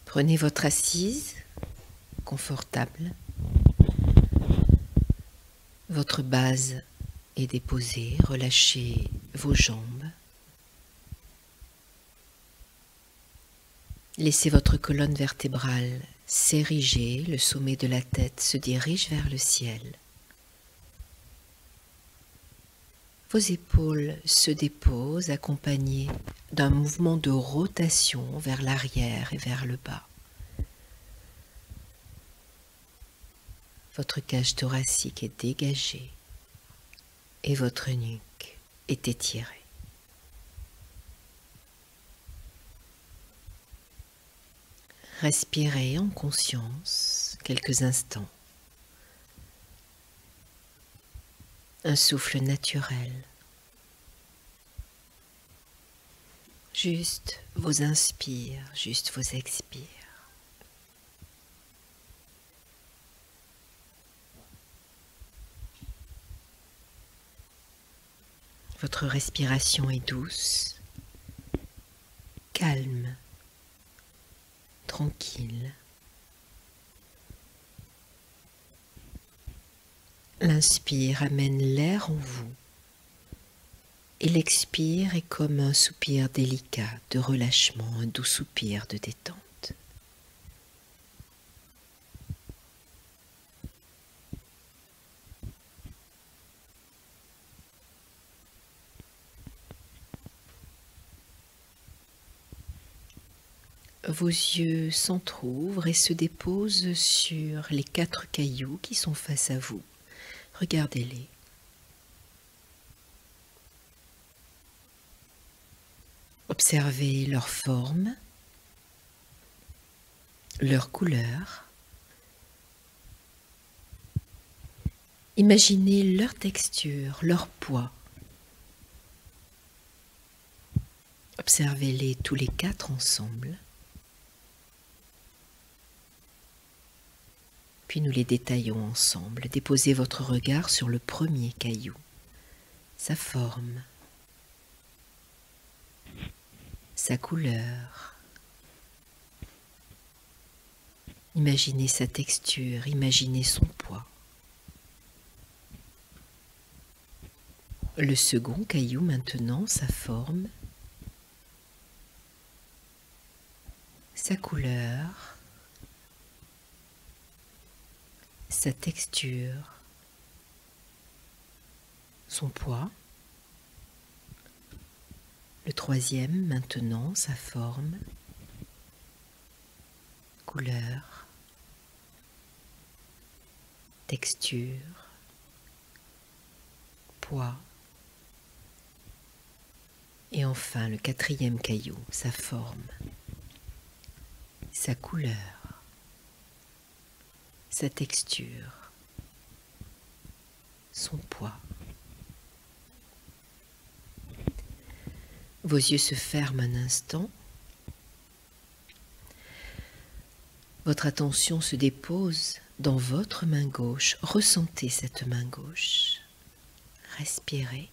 Prenez votre assise, confortable. Votre base est déposée, relâchez vos jambes. Laissez votre colonne vertébrale s'ériger, le sommet de la tête se dirige vers le ciel. Vos épaules se déposent accompagnées d'un mouvement de rotation vers l'arrière et vers le bas. Votre cage thoracique est dégagée et votre nuque est étirée. Respirez en conscience quelques instants. Un souffle naturel. Juste vos inspires, juste vos expires. Votre respiration est douce, calme, tranquille. L'inspire amène l'air en vous et l'expire est comme un soupir délicat de relâchement, un doux soupir de détente. Vos yeux s'entr'ouvrent et se déposent sur les 4 cailloux qui sont face à vous. Regardez-les. Observez leur forme, leur couleur. Imaginez leur texture, leur poids. Observez-les tous les 4 ensemble. Puis nous les détaillons ensemble. Déposez votre regard sur le premier caillou, sa forme, sa couleur. Imaginez sa texture, imaginez son poids. Le second caillou maintenant, sa forme, sa couleur, sa texture, son poids. Le troisième maintenant, sa forme, couleur, texture, poids. Et enfin le 4e caillou, sa forme, sa couleur, sa texture, son poids. Vos yeux se ferment un instant. Votre attention se dépose dans votre main gauche. Ressentez cette main gauche. Respirez.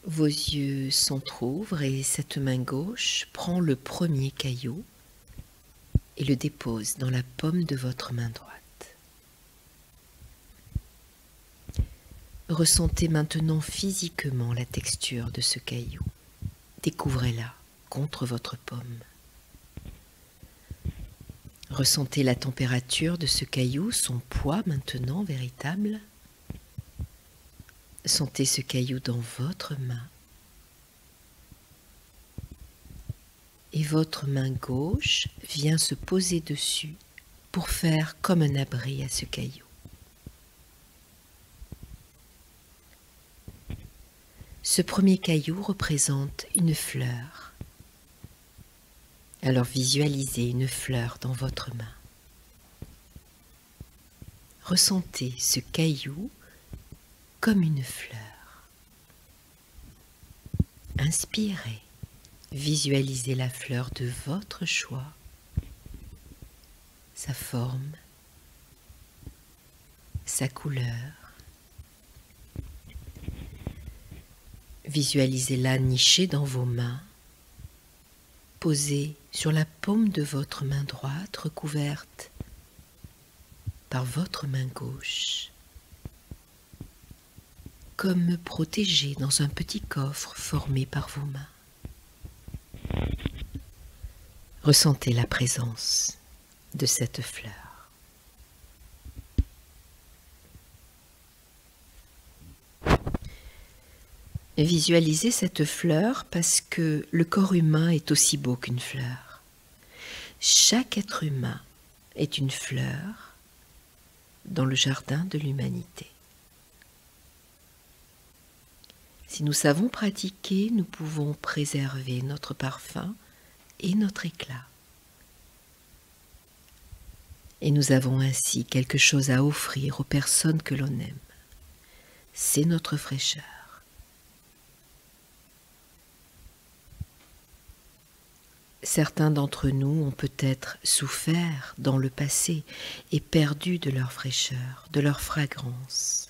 Vos yeux s'entr'ouvrent et cette main gauche prend le premier caillou et le dépose dans la paume de votre main droite. Ressentez maintenant physiquement la texture de ce caillou. Découvrez-la contre votre paume. Ressentez la température de ce caillou, son poids maintenant véritable. Sentez ce caillou dans votre main. Et votre main gauche vient se poser dessus pour faire comme un abri à ce caillou. Ce premier caillou représente une fleur. Alors visualisez une fleur dans votre main. Ressentez ce caillou comme une fleur. Inspirez, visualisez la fleur de votre choix, sa forme, sa couleur. Visualisez-la nichée dans vos mains posée sur la paume de votre main droite, recouverte par votre main gauche, comme protégée dans un petit coffre formé par vos mains. Ressentez la présence de cette fleur. Visualisez cette fleur parce que le corps humain est aussi beau qu'une fleur. Chaque être humain est une fleur dans le jardin de l'humanité. Si nous savons pratiquer, nous pouvons préserver notre parfum et notre éclat. Et nous avons ainsi quelque chose à offrir aux personnes que l'on aime. C'est notre fraîcheur. Certains d'entre nous ont peut-être souffert dans le passé et perdu de leur fraîcheur, de leur fragrance.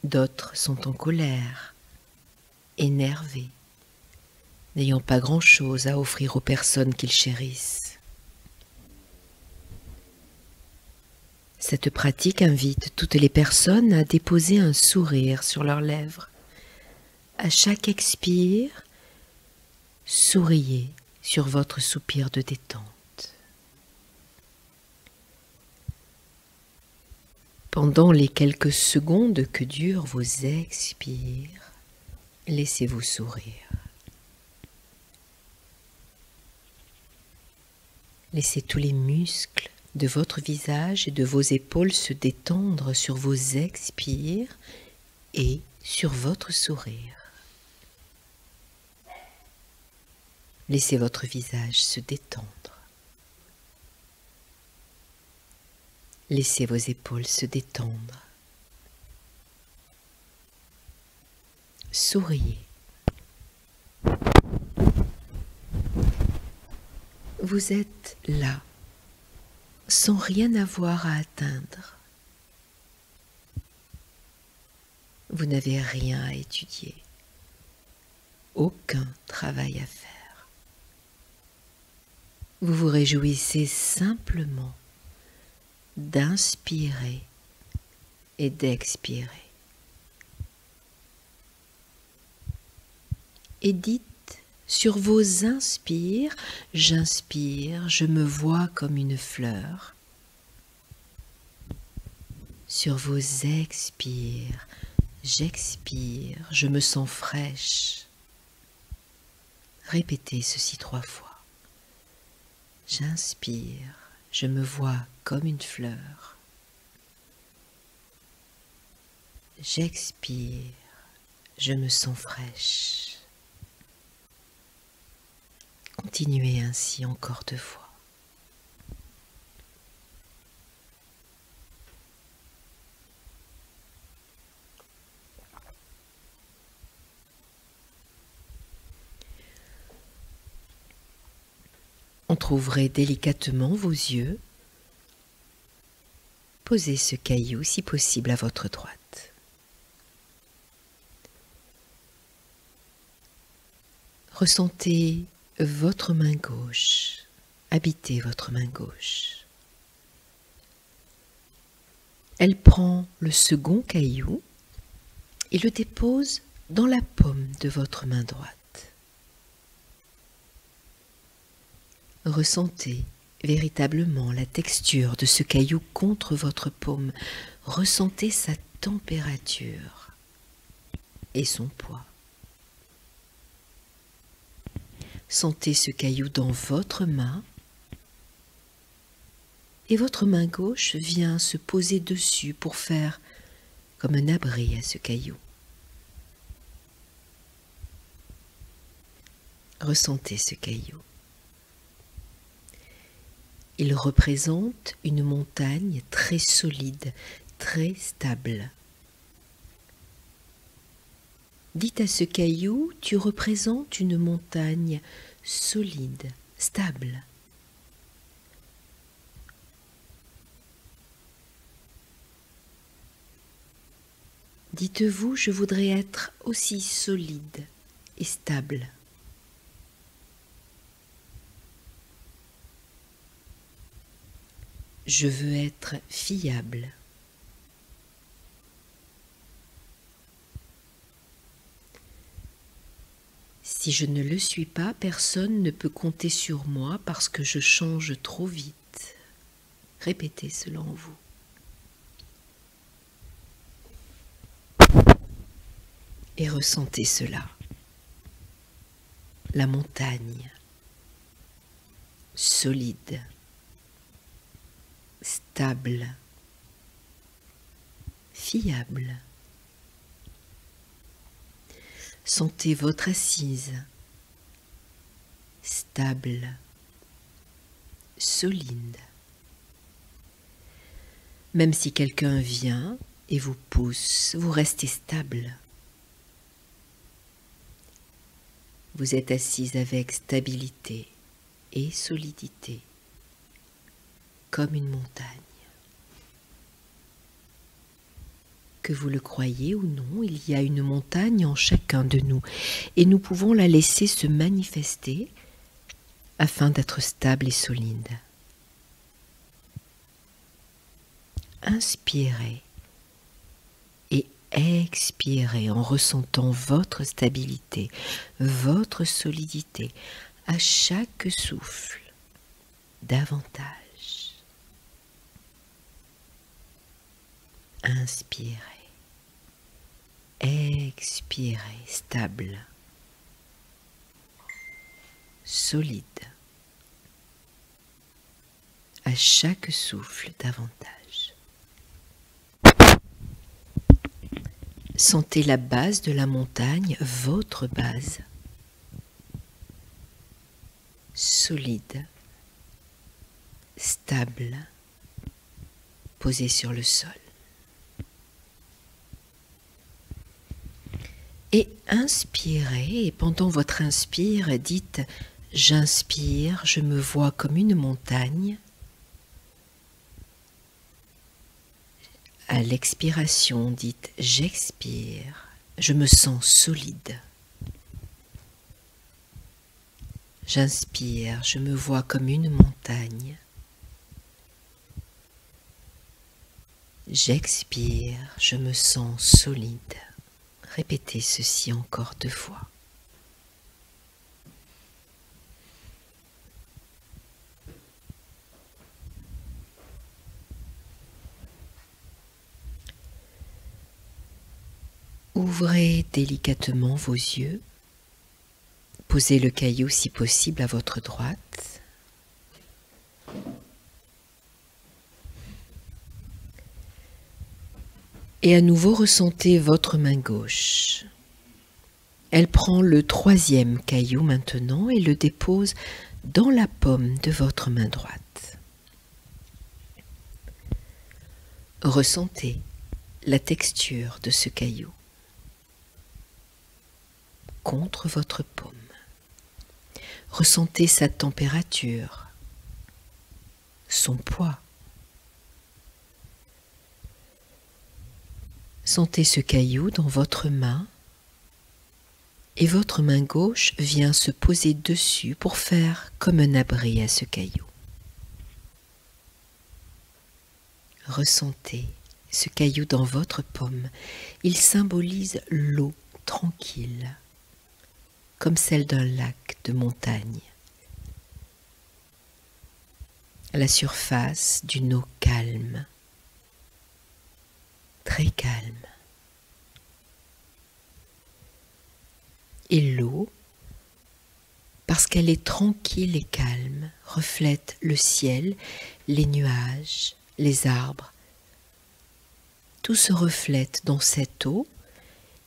D'autres sont en colère, énervés, n'ayant pas grand-chose à offrir aux personnes qu'ils chérissent. Cette pratique invite toutes les personnes à déposer un sourire sur leurs lèvres. À chaque expire, souriez sur votre soupir de détente. Pendant les quelques secondes que durent vos expires, laissez-vous sourire. Laissez tous les muscles de votre visage et de vos épaules se détendre sur vos expires et sur votre sourire. Laissez votre visage se détendre. Laissez vos épaules se détendre. Souriez. Vous êtes là, sans rien avoir à atteindre. Vous n'avez rien à étudier, aucun travail à faire. Vous vous réjouissez simplement d'inspirer et d'expirer. Et dites sur vos inspires, j'inspire, je me vois comme une fleur. Sur vos expires, j'expire, je me sens fraîche. Répétez ceci 3 fois. J'inspire, je me vois comme une fleur. J'expire, je me sens fraîche. Continuez ainsi encore 2 fois. Entreouvrez délicatement vos yeux. Posez ce caillou, si possible, à votre droite. Ressentez votre main gauche, habitez votre main gauche. Elle prend le second caillou et le dépose dans la paume de votre main droite. Ressentez véritablement la texture de ce caillou contre votre paume. Ressentez sa température et son poids. Sentez ce caillou dans votre main et votre main gauche vient se poser dessus pour faire comme un abri à ce caillou. Ressentez ce caillou. Il représente une montagne très solide, très stable. Dites à ce caillou, tu représentes une montagne solide, stable. Dites-vous, je voudrais être aussi solide et stable Je veux être fiable. Si je ne le suis pas, personne ne peut compter sur moi parce que je change trop vite. Répétez selon vous. Et ressentez cela. La montagne, solide, stable, fiable. Sentez votre assise, stable, solide. Même si quelqu'un vient et vous pousse, vous restez stable. Vous êtes assise avec stabilité et solidité, comme une montagne. Que vous le croyez ou non, il y a une montagne en chacun de nous et nous pouvons la laisser se manifester afin d'être stable et solide. Inspirez et expirez en ressentant votre stabilité, votre solidité à chaque souffle davantage. Inspirez, expirez, stable, solide, à chaque souffle davantage. Sentez la base de la montagne, votre base, solide, stable, posée sur le sol. Et inspirez, et pendant votre inspire, dites « J'inspire, je me vois comme une montagne ». À l'expiration, dites « J'expire, je me sens solide ». J'inspire, je me vois comme une montagne. J'expire, je me sens solide. Répétez ceci encore 2 fois. Ouvrez délicatement vos yeux. Posez le caillou si possible à votre droite. Et à nouveau ressentez votre main gauche. Elle prend le 3e caillou maintenant et le dépose dans la paume de votre main droite. Ressentez la texture de ce caillou contre votre paume. Ressentez sa température, son poids. Sentez ce caillou dans votre main et votre main gauche vient se poser dessus pour faire comme un abri à ce caillou. Ressentez ce caillou dans votre paume. Il symbolise l'eau tranquille, comme celle d'un lac de montagne. À la surface d'une eau calme, très calme. Et l'eau, parce qu'elle est tranquille et calme, reflète le ciel, les nuages, les arbres. Tout se reflète dans cette eau,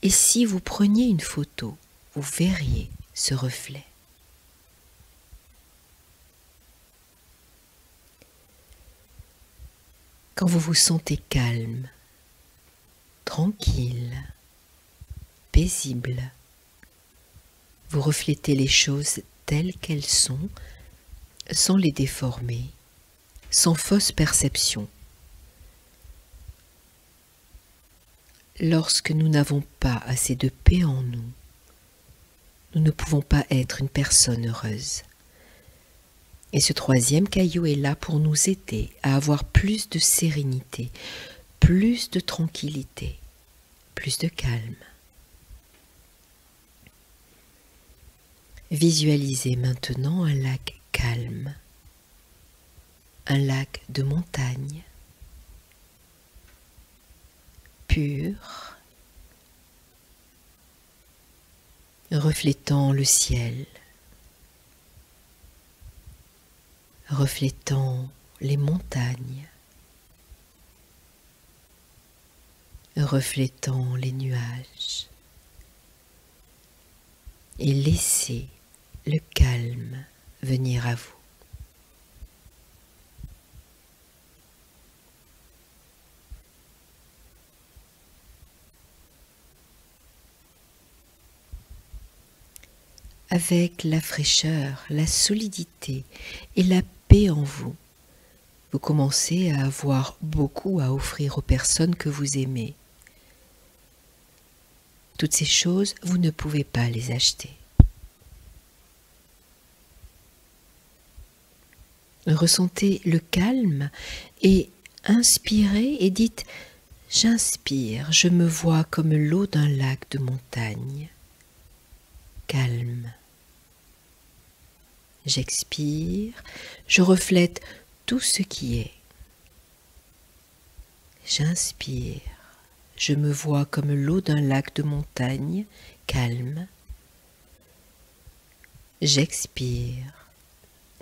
et si vous preniez une photo, vous verriez ce reflet. Quand vous vous sentez calme, tranquille, paisible, vous reflétez les choses telles qu'elles sont, sans les déformer, sans fausse perception. Lorsque nous n'avons pas assez de paix en nous, nous ne pouvons pas être une personne heureuse. Et ce troisième caillou est là pour nous aider à avoir plus de sérénité, plus de tranquillité, plus de calme. Visualisez maintenant un lac calme, un lac de montagne, pur, reflétant le ciel, reflétant les montagnes, reflétant les nuages, et laissez le calme venir à vous. Avec la fraîcheur, la solidité et la paix en vous, vous commencez à avoir beaucoup à offrir aux personnes que vous aimez. Toutes ces choses, vous ne pouvez pas les acheter. Ressentez le calme et inspirez et dites « J'inspire, je me vois comme l'eau d'un lac de montagne, calme. J'expire, je reflète tout ce qui est. J'inspire, je me vois comme l'eau d'un lac de montagne, calme. J'expire,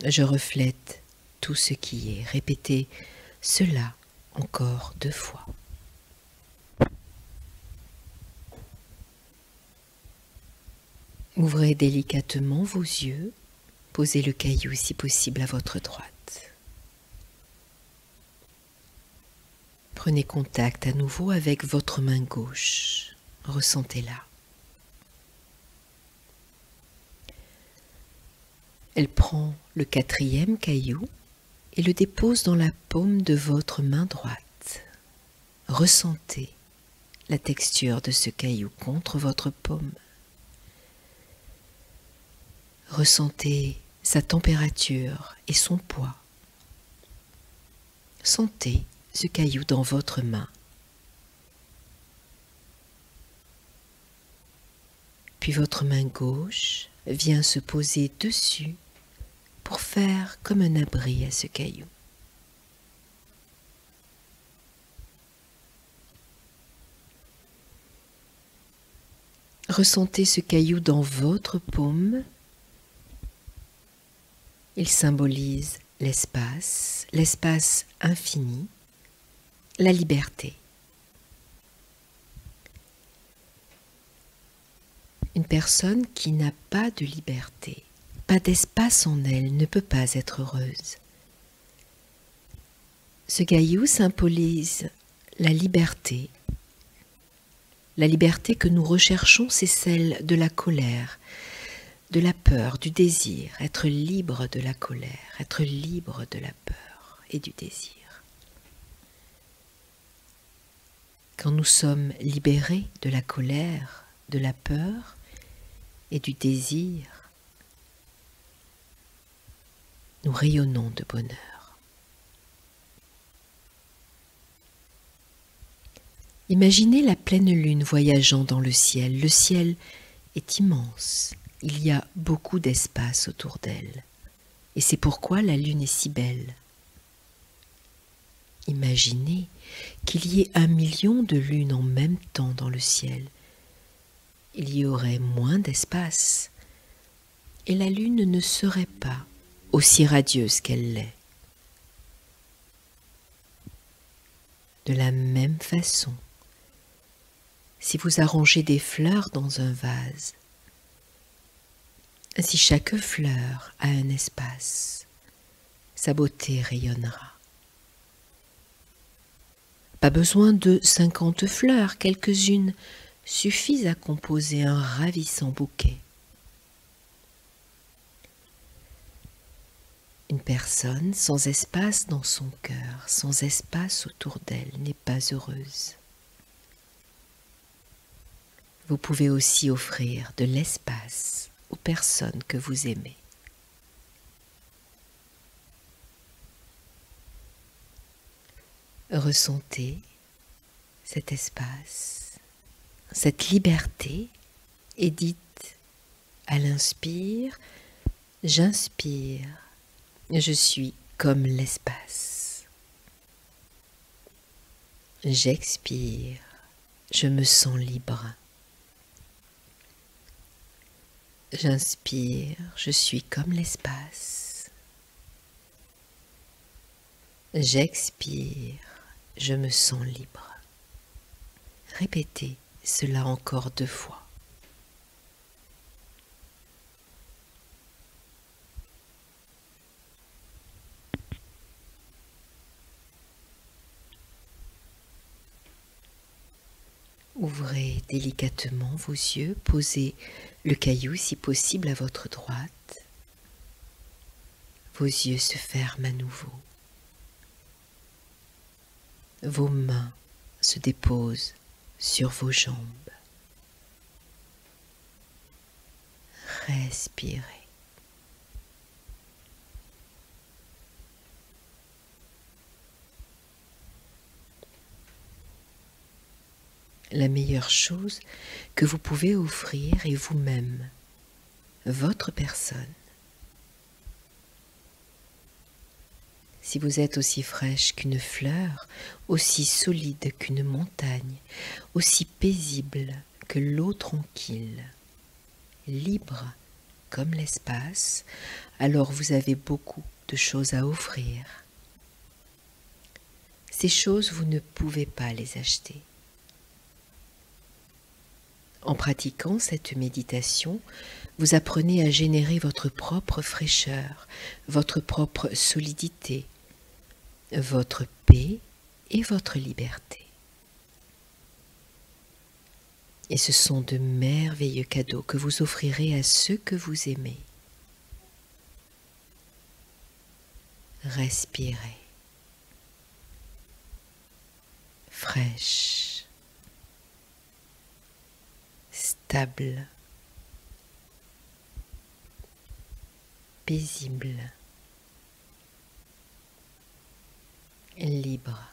je reflète tout ce qui est. Répétez cela encore 2 fois. Ouvrez délicatement vos yeux. Posez le caillou si possible à votre droite. Prenez contact à nouveau avec votre main gauche. Ressentez-la. Elle prend le 4e caillou et le dépose dans la paume de votre main droite. Ressentez la texture de ce caillou contre votre paume. Ressentez sa température et son poids. Sentez ce caillou dans votre main. Puis votre main gauche vient se poser dessus pour faire comme un abri à ce caillou. Ressentez ce caillou dans votre paume. Il symbolise l'espace, l'espace infini, la liberté. Une personne qui n'a pas de liberté, pas d'espace en elle, ne peut pas être heureuse. Ce caillou symbolise la liberté. La liberté que nous recherchons, c'est celle de la colère, de la peur, du désir, être libre de la colère, être libre de la peur et du désir. Quand nous sommes libérés de la colère, de la peur et du désir, nous rayonnons de bonheur. Imaginez la pleine lune voyageant dans le ciel. Le ciel est immense. Il y a beaucoup d'espace autour d'elle, et c'est pourquoi la lune est si belle. Imaginez qu'il y ait 1 million de lunes en même temps dans le ciel. Il y aurait moins d'espace, et la lune ne serait pas aussi radieuse qu'elle l'est. De la même façon, si vous arrangez des fleurs dans un vase, ainsi chaque fleur a un espace, sa beauté rayonnera. Pas besoin de 50 fleurs, quelques-unes suffisent à composer un ravissant bouquet. Une personne sans espace dans son cœur, sans espace autour d'elle, n'est pas heureuse. Vous pouvez aussi offrir de l'espace aux personnes que vous aimez. Ressentez cet espace, cette liberté et dites à l'inspire, j'inspire, je suis comme l'espace. J'expire, je me sens libre. J'inspire, je suis comme l'espace. J'expire, je me sens libre. Répétez cela encore 2 fois. Ouvrez délicatement vos yeux, posez le caillou si possible à votre droite. Vos yeux se ferment à nouveau. Vos mains se déposent sur vos jambes. Respirez. La meilleure chose que vous pouvez offrir est vous-même, votre personne. Si vous êtes aussi fraîche qu'une fleur, aussi solide qu'une montagne, aussi paisible que l'eau tranquille, libre comme l'espace, alors vous avez beaucoup de choses à offrir. Ces choses, vous ne pouvez pas les acheter. En pratiquant cette méditation, vous apprenez à générer votre propre fraîcheur, votre propre solidité, votre paix et votre liberté. Et ce sont de merveilleux cadeaux que vous offrirez à ceux que vous aimez. Respirez. Fraîche. Stable. Paisible. Libre.